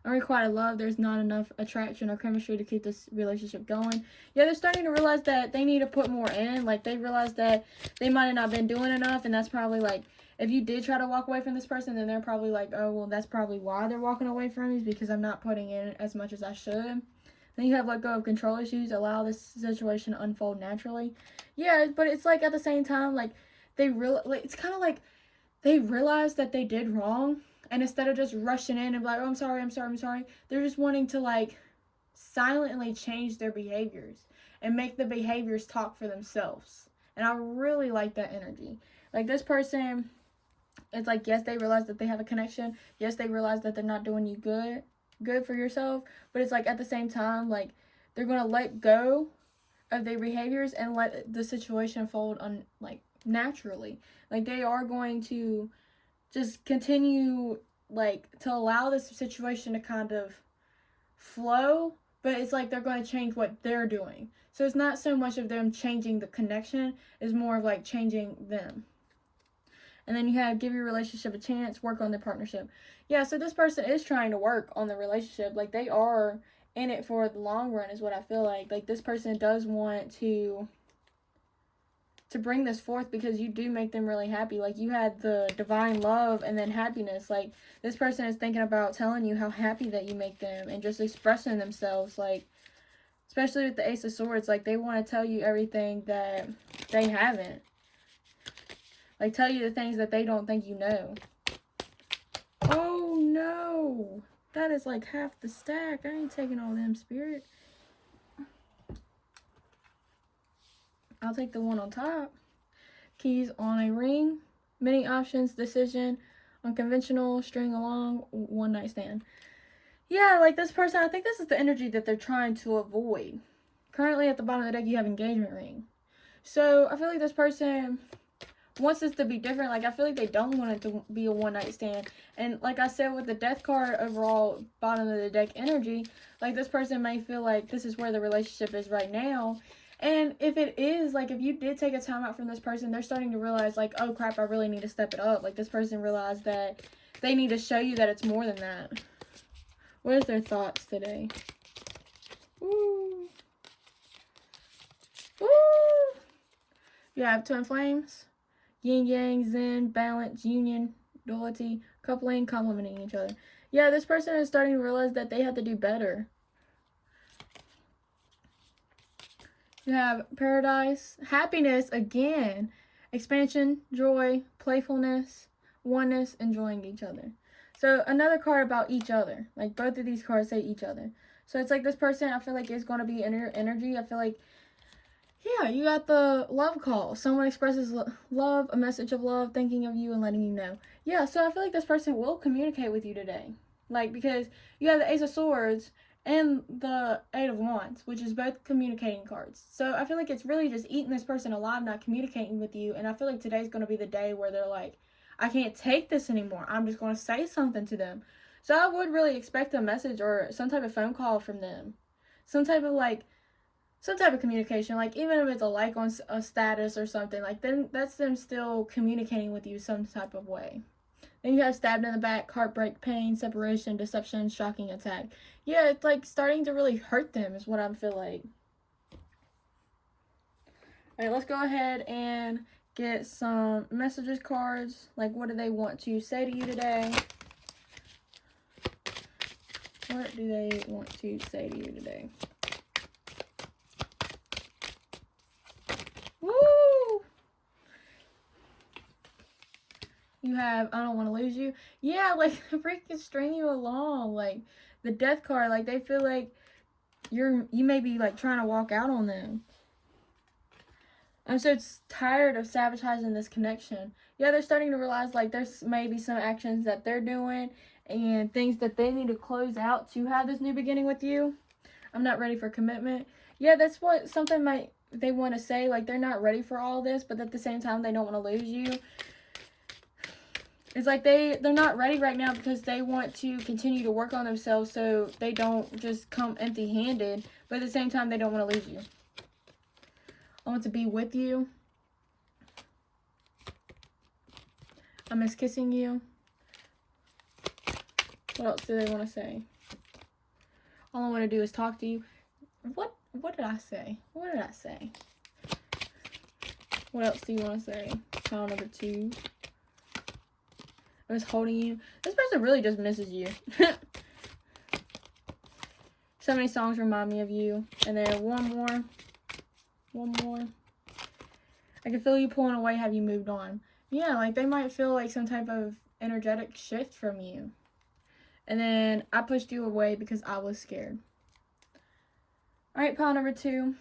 Unrequited love, there's not enough attraction or chemistry to keep this relationship going. Yeah, they're starting to realize that they need to put more in. Like, they realize that they might have not been doing enough, and that's probably, like, if you did try to walk away from this person, then they're probably like, oh, well, that's probably why they're walking away from me, is because I'm not putting in as much as I should. Then you have let go of control issues, allow this situation to unfold naturally. Yeah, but it's like at the same time, like, it's kind of like they realize that they did wrong. And instead of just rushing in and be like, oh, I'm sorry, they're just wanting to, like, silently change their behaviors and make the behaviors talk for themselves. And I really like that energy. Like, this person, it's like, yes, they realize that they have a connection. Yes, they realize that they're not doing you good for yourself. But it's like, at the same time, like, they're going to let go of their behaviors and let the situation unfold naturally. Like, they are going to just continue, like, to allow this situation to kind of flow, but it's like they're going to change what they're doing. So it's not so much of them changing the connection, it's more of, like, changing them. And then you have give your relationship a chance, work on the partnership. Yeah, so this person is trying to work on the relationship. Like, they are in it for the long run is what I feel like. Like, this person does want to to bring this forth because you do make them really happy. Like, you had the divine love and then happiness. Like, this person is thinking about telling you how happy that you make them and just expressing themselves. Like, especially with the Ace of Swords, like, they want to tell you everything that they haven't. Like, tell you the things that they don't think you know. Oh, no. That is like half the stack. I ain't taking all them, Spirit. I'll take the one on top. Keys on a ring. Many options. Decision. Unconventional. String along. One night stand. Yeah, like this person, I think this is the energy that they're trying to avoid. Currently at the bottom of the deck, you have engagement ring. So I feel like this person wants this to be different. Like, I feel like they don't want it to be a one-night stand. And like I said, with the death card overall bottom of the deck energy, like, this person may feel like this is where the relationship is right now. And if it is, like, if you did take a time out from this person, they're starting to realize, like, oh crap, I really need to step it up. Like, this person realized that they need to show you that it's more than that. What is their thoughts today? Ooh. Ooh. You have twin flames. Yin yang, zen, balance, union, duality, coupling, complementing each other. Yeah, this person is starting to realize that they have to do better. You have paradise, happiness again, expansion, joy, playfulness, oneness, enjoying each other. So another card about each other. Like, both of these cards say each other. So it's like this person, I feel like, is going to be in your energy. I feel like, yeah, you got the love call. Someone expresses love, a message of love, thinking of you and letting you know. Yeah, so I feel like this person will communicate with you today. Like, because you have the Ace of Swords and the Eight of Wands, which is both communicating cards. So I feel like it's really just eating this person alive, not communicating with you. And I feel like today's going to be the day where they're like, I can't take this anymore. I'm just going to say something to them. So I would really expect a message or some type of phone call from them. Some type of communication. Like, even if it's a like on a status or something, like, then that's them still communicating with you some type of way. Then you have stabbed in the back, heartbreak, pain, separation, deception, shocking attack. Yeah, it's like starting to really hurt them is what I feel like. All right, let's go ahead and get some messages cards. Like, what do they want to say to you today? What do they want to say to you today? Woo! You have, I don't want to lose you. Yeah, like, the freaking string you along. Like, the death card, like, they feel like you may be, like, trying to walk out on them. I'm so tired of sabotaging this connection. Yeah, they're starting to realize, like, there's maybe some actions that they're doing and things that they need to close out to have this new beginning with you. I'm not ready for commitment. Yeah, that's what something they want to say. Like, they're not ready for all this, but at the same time, they don't want to lose you. It's like they're not ready right now because they want to continue to work on themselves so they don't just come empty-handed. But at the same time, they don't want to lose you. I want to be with you. I miss kissing you. What else do they want to say? All I want to do is talk to you. What did I say? What did I say? What else do you want to say? Pile number 2. I was holding you. This person really just misses you. So many songs remind me of you. And then one more. I can feel you pulling away. Have you moved on? Yeah, like, they might feel like some type of energetic shift from you. And then I pushed you away because I was scared. Alright, pile number 2.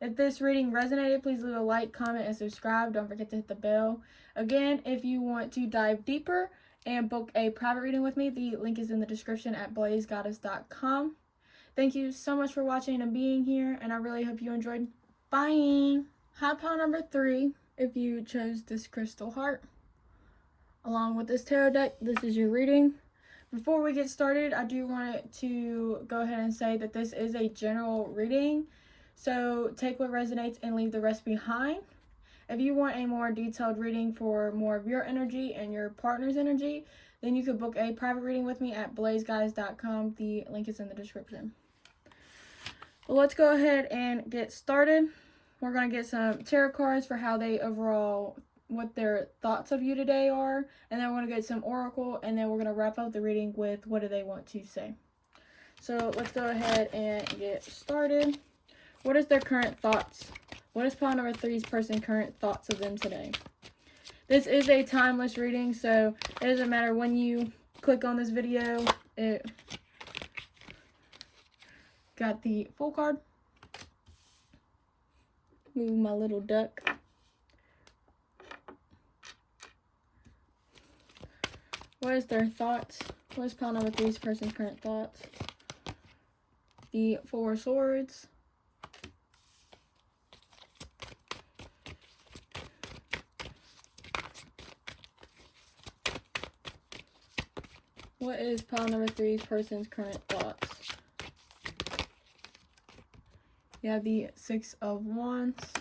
If this reading resonated, please leave a like, comment, and subscribe. Don't forget to hit the bell. Again, if you want to dive deeper and book a private reading with me, the link is in the description at blazegoddess.com. Thank you so much for watching and being here, and I really hope you enjoyed. Bye! High pile number 3, if you chose this crystal heart. Along with this tarot deck, this is your reading. Before we get started, I do want to go ahead and say that this is a general reading. So take what resonates and leave the rest behind. If you want a more detailed reading for more of your energy and your partner's energy, then you could book a private reading with me at blazegoddess.com. The link is in the description. Well, let's go ahead and get started. we're going to get some tarot cards for how they overall, what their thoughts of you today are. And then we're going to get some oracle. And then we're going to wrap up the reading with what do they want to say. So let's go ahead and get started. What is their current thoughts? What is pile number 3's person current thoughts of them today? This is a timeless reading, so it doesn't matter when you click on this video. It got the full card. Move my little duck. What is their thoughts? What is pile number 3's person's current thoughts? The 4 of Swords. What is pile number 3's person's current thoughts? You have the 6 of Wands.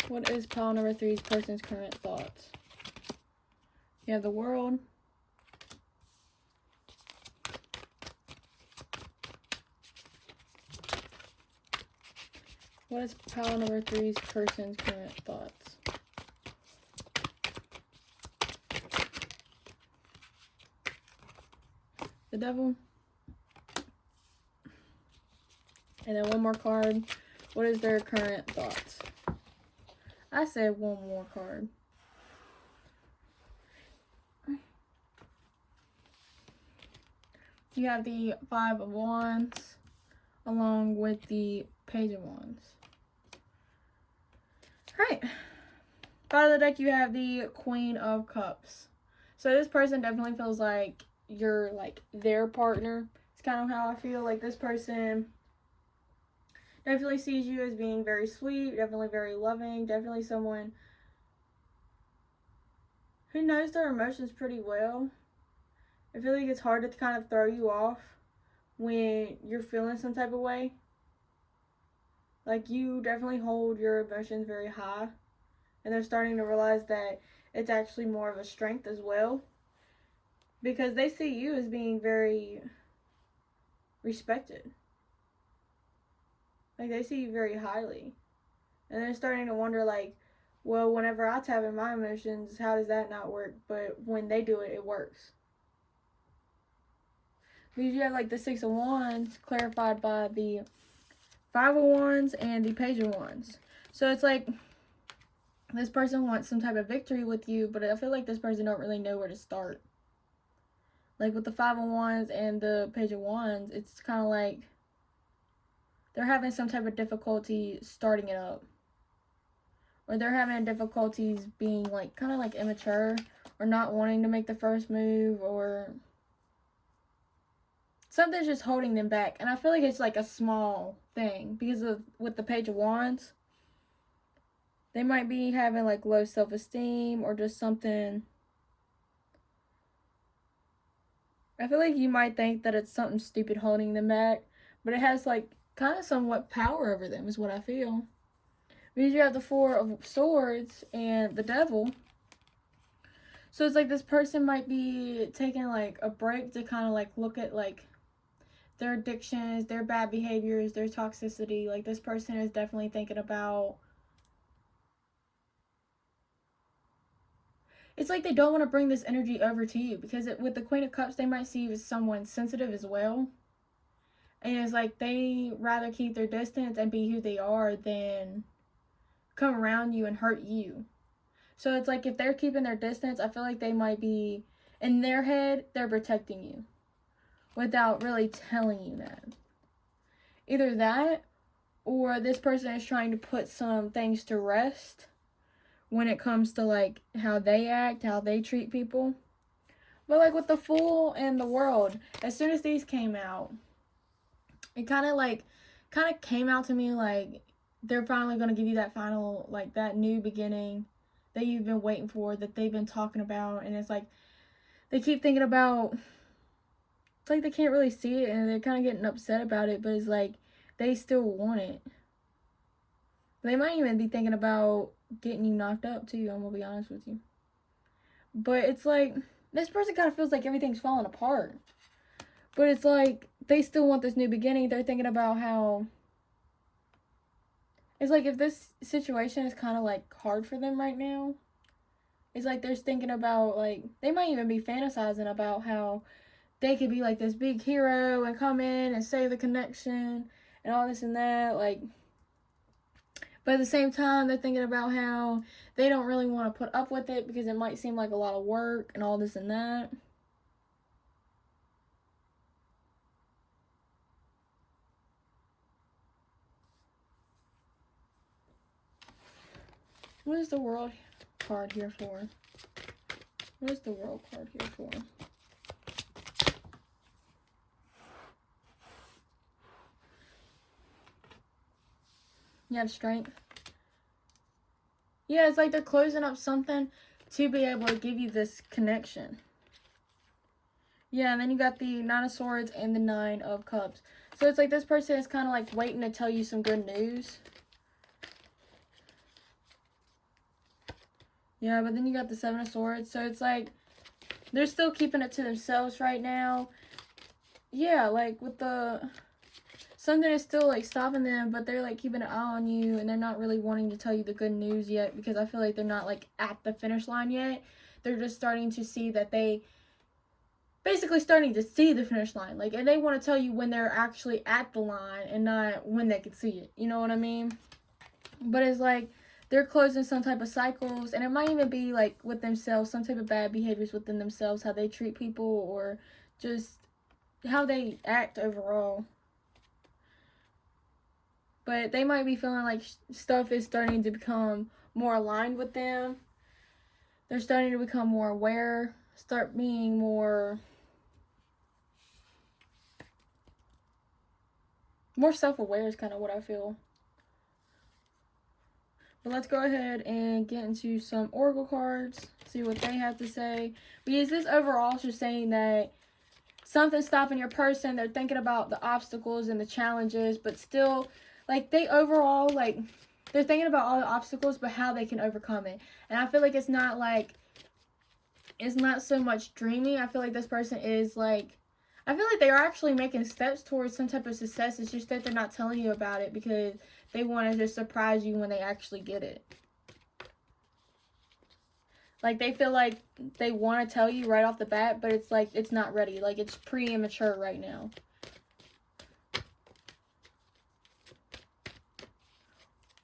What is pile number 3's person's current thoughts? You have the World. What is pile number 3's person's current thoughts? The Devil. And then one more card. What is their current thoughts? I said one more card. You have the 5 of Wands along with the Page of Wands. Alright. Bottom of the deck, you have the Queen of Cups. So this person definitely feels like you're like their partner. It's kind of how I feel. Like this person definitely sees you as being very sweet, definitely very loving, definitely someone who knows their emotions pretty well. I feel like it's hard to kind of throw you off when you're feeling some type of way. Like you definitely hold your emotions very high, and they're starting to realize that it's actually more of a strength as well, because they see you as being very respected. Like, they see you very highly. And they're starting to wonder, like, well, whenever I tap in my emotions, how does that not work? But when they do it, it works. Because you have, like, the 6 of Wands clarified by the 5 of Wands and the Page of Wands. So it's like this person wants some type of victory with you, but I feel like this person don't really know where to start. Like, with the 5 of Wands and the Page of Wands, it's kind of like they're having some type of difficulty starting it up. Or they're having difficulties being, like, kind of, like, immature. Or not wanting to make the first move. Or something's just holding them back. And I feel like it's, like, a small thing. Because with the Page of Wands, they might be having, like, low self-esteem. Or just something. I feel like you might think that it's something stupid holding them back. But it has, like, kind of somewhat power over them is what I feel. Because you have the 4 of Swords and the Devil. So it's like this person might be taking like a break to kind of like look at like their addictions, their bad behaviors, their toxicity. Like this person is definitely thinking about, it's like they don't want to bring this energy over to you, because with the Queen of Cups, they might see you as someone sensitive as well. And it's like they rather keep their distance and be who they are than come around you and hurt you. So it's like if they're keeping their distance, I feel like they might be, in their head, they're protecting you without really telling you that. Either that, or this person is trying to put some things to rest when it comes to like how they act, how they treat people. But like with the Fool and the World, as soon as these came out, it kind of came out to me like they're finally going to give you that final, like that new beginning that you've been waiting for, that they've been talking about. And it's like they keep thinking about, it's like they can't really see it and they're kind of getting upset about it, but it's like they still want it. They might even be thinking about getting you knocked up too, I'm gonna be honest with you. But it's like this person kind of feels like everything's falling apart. But it's like they still want this new beginning. They're thinking about how It's like if this situation is kind of like hard for them right now, it's like they're thinking about, like, they might even be fantasizing about how they could be like this big hero and come in and save the connection and all this and that. Like, but at the same time, they're thinking about how they don't really want to put up with it because it might seem like a lot of work and all this and that. What is the World card here for? What is the World card here for? You have Strength. Yeah, it's like they're closing up something to be able to give you this connection. Yeah, and then you got the Nine of Swords and the Nine of Cups. So it's like this person is kind of like waiting to tell you some good news. Yeah, but then you got the Seven of Swords. So it's like they're still keeping it to themselves right now. Yeah, like with the... something is still like stopping them, but they're like keeping an eye on you, and they're not really wanting to tell you the good news yet because I feel like they're not like at the finish line yet. They're just starting to see that they... basically starting to see the finish line. Like, and they want to tell you when they're actually at the line and not when they can see it. You know what I mean? But it's like they're closing some type of cycles, and it might even be like with themselves, some type of bad behaviors within themselves, how they treat people or just how they act overall. But they might be feeling like stuff is starting to become more aligned with them. They're starting to become more aware, start being more self-aware is kind of what I feel. But let's go ahead and get into some oracle cards, see what they have to say. Because this overall is just saying that something's stopping your person. They're thinking about the obstacles and the challenges, but still, like, they overall, like, they're thinking about all the obstacles, but how they can overcome it. And I feel like it's not so much dreaming. I feel like this person is, like, I feel like they are actually making steps towards some type of success. It's just that they're not telling you about it because they want to just surprise you when they actually get it. Like, they feel like they want to tell you right off the bat, but it's like, it's not ready. Like, it's premature right now.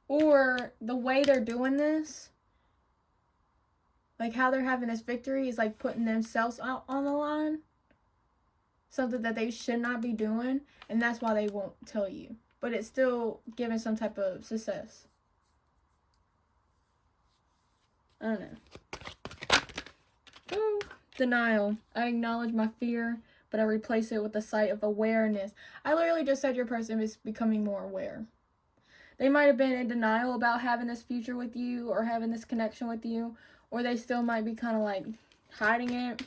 Or the way they're doing this, like how they're having this victory is like putting themselves out on the line. Something that they should not be doing, and that's why they won't tell you. But it's still giving some type of success. I don't know. Ooh, denial. I acknowledge my fear, but I replace it with the sight of awareness. I literally just said your person is becoming more aware. They might have been in denial about having this future with you or having this connection with you, or they still might be kind of like hiding it.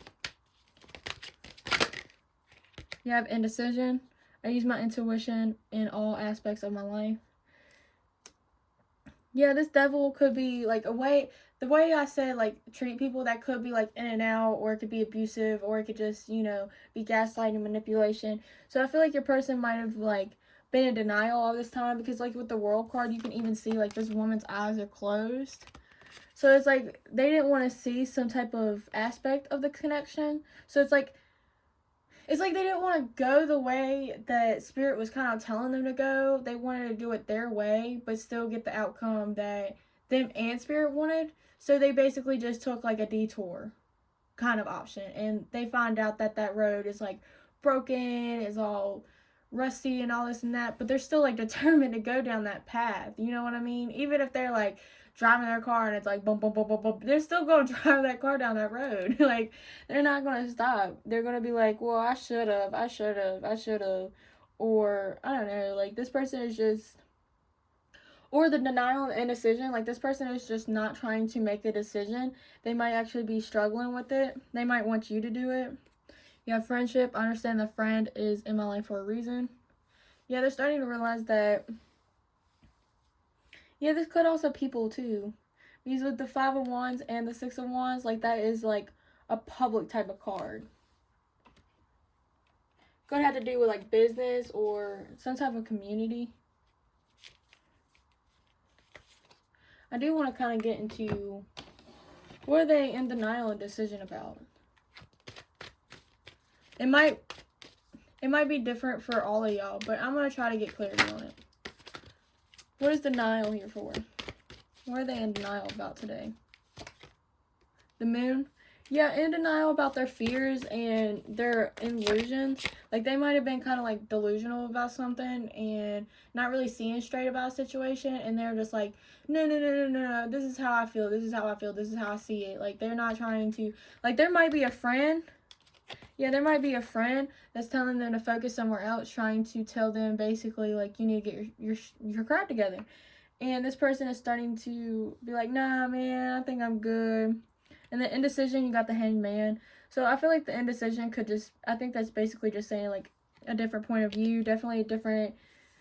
You have indecision. I use my intuition in all aspects of my life. Yeah, this devil could be like the way I said, like, treat people, that could be like in and out, or it could be abusive, or it could just, you know, be gaslighting, manipulation. So I feel like your person might have like been in denial all this time because, like, with the World card, you can even see like this woman's eyes are closed. So it's like they didn't want to see some type of aspect of the connection. So it's like they didn't want to go the way that Spirit was kind of telling them to go. They wanted to do it their way, but still get the outcome that them and Spirit wanted. So they basically just took like a detour kind of option. And they find out that that road is like broken, is all rusty and all this and that. But they're still like determined to go down that path. You know what I mean? Even if they're like driving their car and it's like bump, bump, bump, bump, bump, they're still going to drive that car down that road. Like, they're not going to stop. They're going to be like, well, I should have. Or, I don't know, like, this person is just, or the denial and indecision, like, this person is just not trying to make a decision. They might actually be struggling with it. They might want you to do it. You have friendship. I understand the friend is in my life for a reason. Yeah, they're starting to realize that. Yeah, this could also people too. Because with the Five of Wands and the Six of Wands, like, that is like a public type of card. Could have to do with like business or some type of community. I do want to kind of get into what are they in denial and decision about. It might be different for all of y'all, but I'm going to try to get clarity on it. What is denial here for? What are they in denial about today? The moon? Yeah, in denial about their fears and their illusions. Like, they might have been kind of, like, delusional about something and not really seeing straight about a situation. And they're just like, no, this is how I feel. This is how I feel. This is how I see it. Like, they're not trying to... Like, there might be a friend... Yeah, there might be a friend that's telling them to focus somewhere else, trying to tell them basically, like, you need to get your crap together. And this person is starting to be like, nah, man, I think I'm good. And the indecision, you got the Hanged Man. So I feel like the indecision could just, I think that's basically just saying, like, a different point of view. Definitely a different,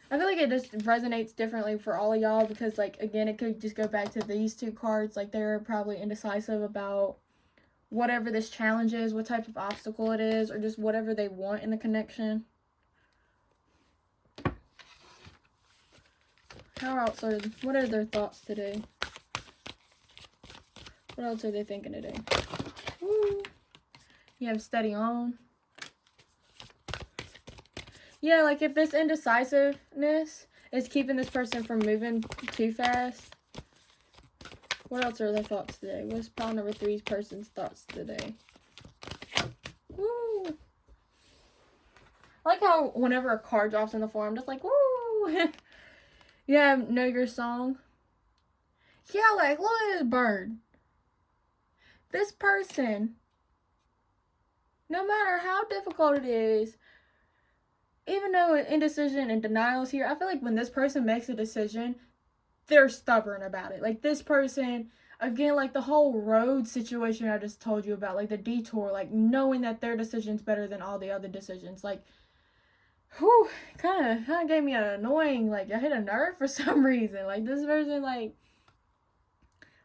I feel like it just resonates differently for all of y'all. Because, like, again, it could just go back to these two cards. Like, they're probably indecisive about whatever this challenge is, what type of obstacle it is, or just whatever they want in the connection. What are their thoughts today? What else are they thinking today? Woo. You have steady on. Yeah, like if this indecisiveness is keeping this person from moving too fast. What else are their thoughts today? What's pile number 3's person's thoughts today? Woo. I like how whenever a card drops in the form, I'm just like, woo. Yeah, know your song. Yeah, like, look at this bird. This person, no matter how difficult it is, even though indecision and denial is here, I feel like when this person makes a decision, they're stubborn about it. Like, this person, again, like the whole road situation I just told you about, like the detour, like knowing that their decision's better than all the other decisions, like, whew, kind of gave me an annoying, like, I hit a nerve for some reason. Like, this person, like,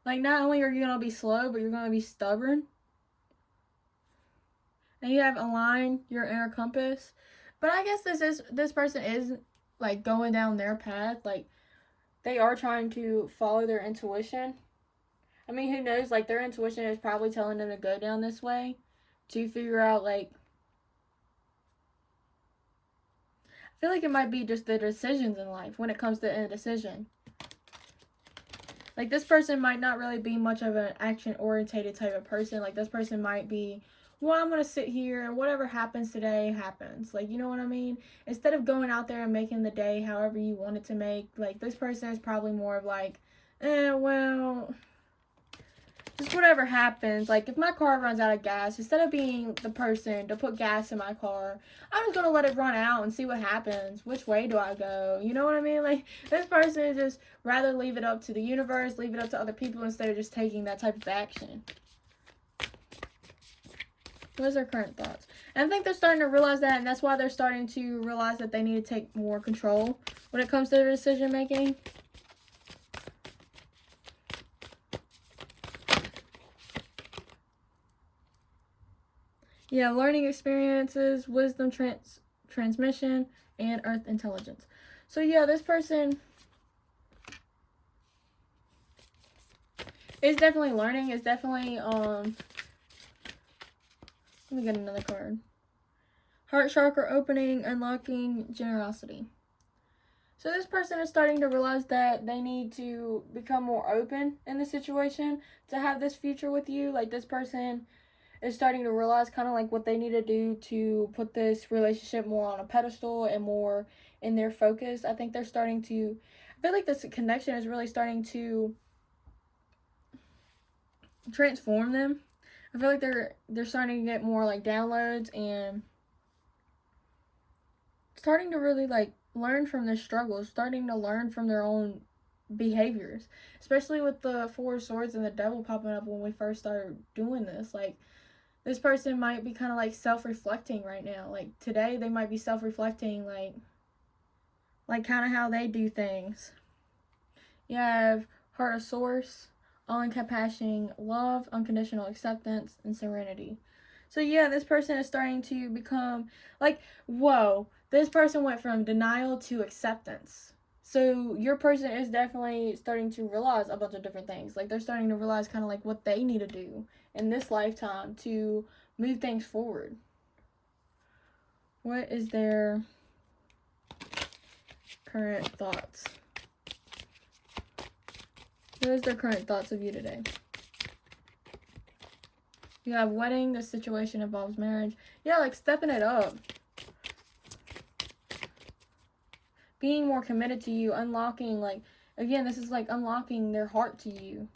not only are you going to be slow, but you're going to be stubborn. And you have align your inner compass. But I guess this person is, like, going down their path. Like, they are trying to follow their intuition. I mean, who knows? Like, their intuition is probably telling them to go down this way to figure out, like, I feel like it might be just the decisions in life when it comes to indecision. Like, this person might not really be much of an action-orientated type of person. Like, this person might be, well, I'm going to sit here and whatever happens today happens. Like, you know what I mean? Instead of going out there and making the day however you want it to make, like, this person is probably more of like, well, just whatever happens. Like, if my car runs out of gas, instead of being the person to put gas in my car, I'm just going to let it run out and see what happens. Which way do I go? You know what I mean? Like, this person is just rather leave it up to the universe, leave it up to other people instead of just taking that type of action. What is their current thoughts? And I think they're starting to realize that, and that's why they're starting to realize that they need to take more control when it comes to their decision making. Yeah, learning experiences, wisdom transmission, and earth intelligence. So yeah, this person is definitely learning. Is definitely let me get another card. Heart chakra opening, unlocking generosity. So this person is starting to realize that they need to become more open in the situation to have this future with you. Like, this person is starting to realize kind of like what they need to do to put this relationship more on a pedestal and more in their focus. I think they're starting to, I feel like this connection is really starting to transform them. I feel like they're starting to get more like downloads and starting to really like learn from their struggles, starting to learn from their own behaviors, especially with the Four of Swords and the Devil popping up when we first started doing this. Like, this person might be kind of like self-reflecting right now. Like, today they might be self-reflecting, like kind of how they do things. You have Heart of Source, all-encompassing love, unconditional acceptance, and serenity. So yeah, this person is starting to become like, whoa, this person went from denial to acceptance. So your person is definitely starting to realize a bunch of different things. Like they're starting to realize kind of like what they need to do in this lifetime to move things forward. What is their current thoughts? What is their current thoughts of you today? You have wedding. This situation involves marriage. Yeah, like stepping it up. Being more committed to you. Unlocking, like, again, this is like unlocking their heart to you.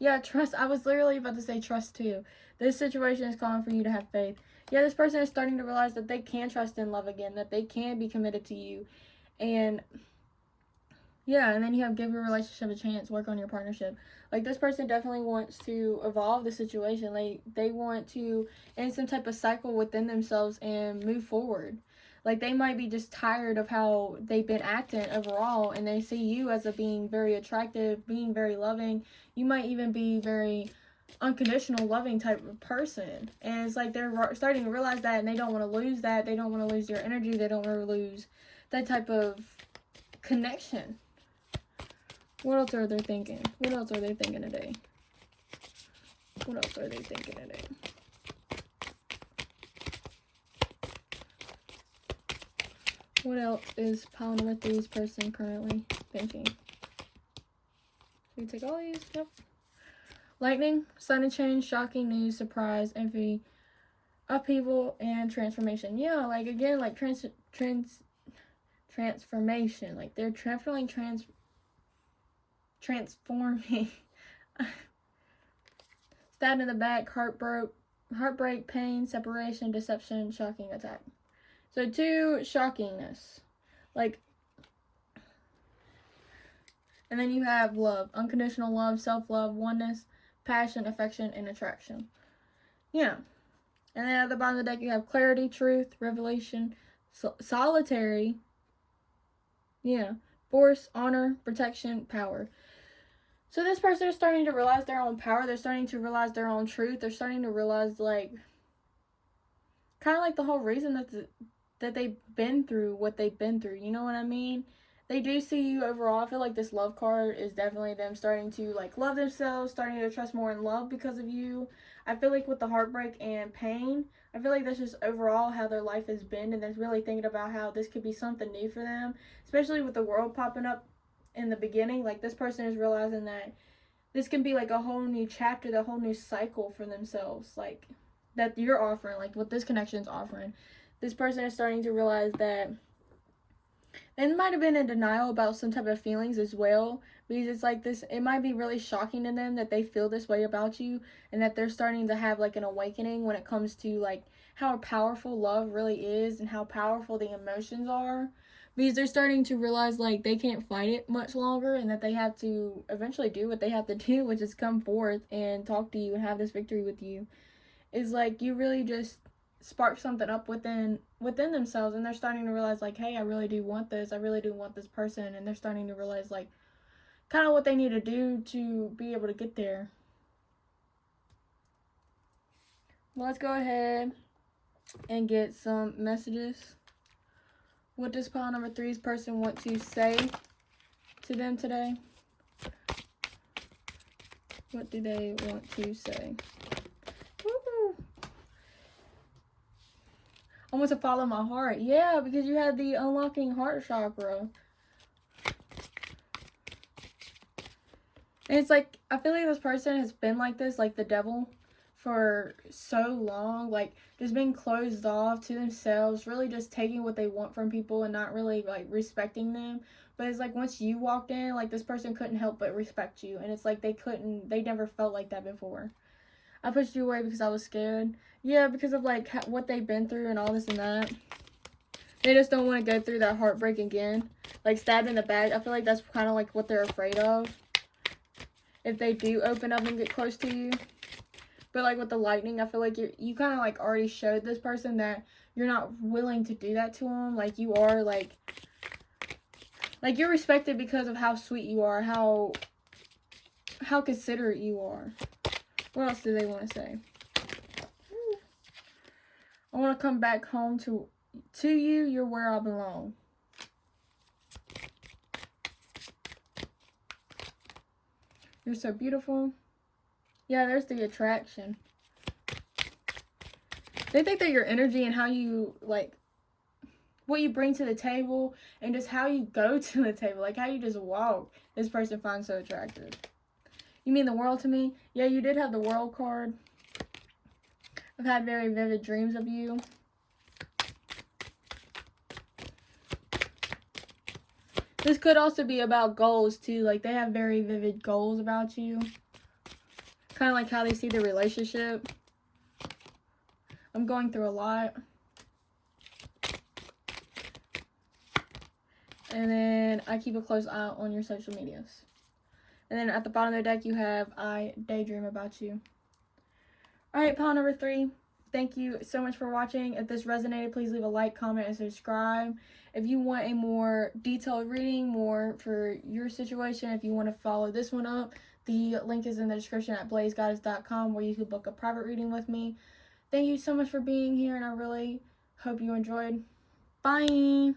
Yeah, trust. I was literally about to say trust too. This situation is calling for you to have faith. Yeah, this person is starting to realize that they can trust in love again. That they can be committed to you. And yeah, and then you have give your relationship a chance, work on your partnership. Like, this person definitely wants to evolve the situation. Like, they want to end some type of cycle within themselves and move forward. Like, they might be just tired of how they've been acting overall, and they see you as a being very attractive, being very loving. You might even be very unconditional, loving type of person. And it's like they're starting to realize that, and they don't want to lose that. They don't want to lose your energy. They don't want to lose that type of connection. What else are they thinking? What else are they thinking today? What else are they thinking today? What else is pile number 3's person currently thinking? Should we take all these? Yep. Lightning, sudden change, shocking news, surprise, envy, upheaval, and transformation. Yeah, like again, like transformation. Like they're definitely transforming. Stabbed in the back, heartbreak, pain, separation, deception, shocking attack. So 2, shockingness. Like, and then you have love, unconditional love, self-love, oneness, passion, affection, and attraction. Yeah. And then at the bottom of the deck, you have clarity, truth, revelation, solitary. Yeah. Force, honor, protection, power. So this person is starting to realize their own power. They're starting to realize their own truth. They're starting to realize, like, kind of like the whole reason that they've been through what they've been through. You know what I mean? They do see you overall. I feel like this love card is definitely them starting to, like, love themselves, starting to trust more in love because of you. I feel like with the heartbreak and pain, I feel like that's just overall how their life has been, and they're really thinking about how this could be something new for them, especially with the world popping up in the beginning. Like, this person is realizing that this can be like a whole new chapter, the whole new cycle for themselves, like that you're offering, like what this connection is offering. This person is starting to realize that they might have been in denial about some type of feelings as well, because it's like this, it might be really shocking to them that they feel this way about you, and that they're starting to have like an awakening when it comes to like how powerful love really is and how powerful the emotions are. Because they're starting to realize like they can't fight it much longer, and that they have to eventually do what they have to do, which is come forth and talk to you and have this victory with you. Is like you really just spark something up within themselves, and they're starting to realize like, hey, I really do want this. I really do want this person, and they're starting to realize like kind of what they need to do to be able to get there. Let's go ahead and get some messages. What does pile number 3's person want to say to them today? What do they want to say? Woo! I want to follow my heart. Yeah, because you had the unlocking heart chakra. And it's like, I feel like this person has been like this, like the devil, for so long, like just being closed off to themselves, really just taking what they want from people and not really like respecting them. But it's like once you walked in, like this person couldn't help but respect you, and it's like they never felt like that before. I pushed you away because I was scared. Yeah, because of like what they've been through and all this and that. They just don't want to go through that heartbreak again, like stabbed in the back. I feel like that's kind of like what they're afraid of if they do open up and get close to you. But like with the lightning, I feel like you kind of like already showed this person that you're not willing to do that to them. Like you are like you're respected because of how sweet you are, how considerate you are. What else do they want to say? I want to come back home to you. You're where I belong. You're so beautiful. Yeah, there's the attraction. They think that your energy and how you, like, what you bring to the table and just how you go to the table, like how you just walk, this person finds so attractive. You mean the world to me? Yeah, you did have the World card. I've had very vivid dreams of you. This could also be about goals too. Like they have very vivid goals about you. Kind of like how they see the relationship. I'm going through a lot. And then I keep a close eye on your social medias. And then at the bottom of the deck you have I daydream about you. Alright, pile number 3. Thank you so much for watching. If this resonated, please leave a like, comment, and subscribe. If you want a more detailed reading, more for your situation, if you want to follow this one up, the link is in the description at blazegoddess.com where you can book a private reading with me. Thank you so much for being here, and I really hope you enjoyed. Bye!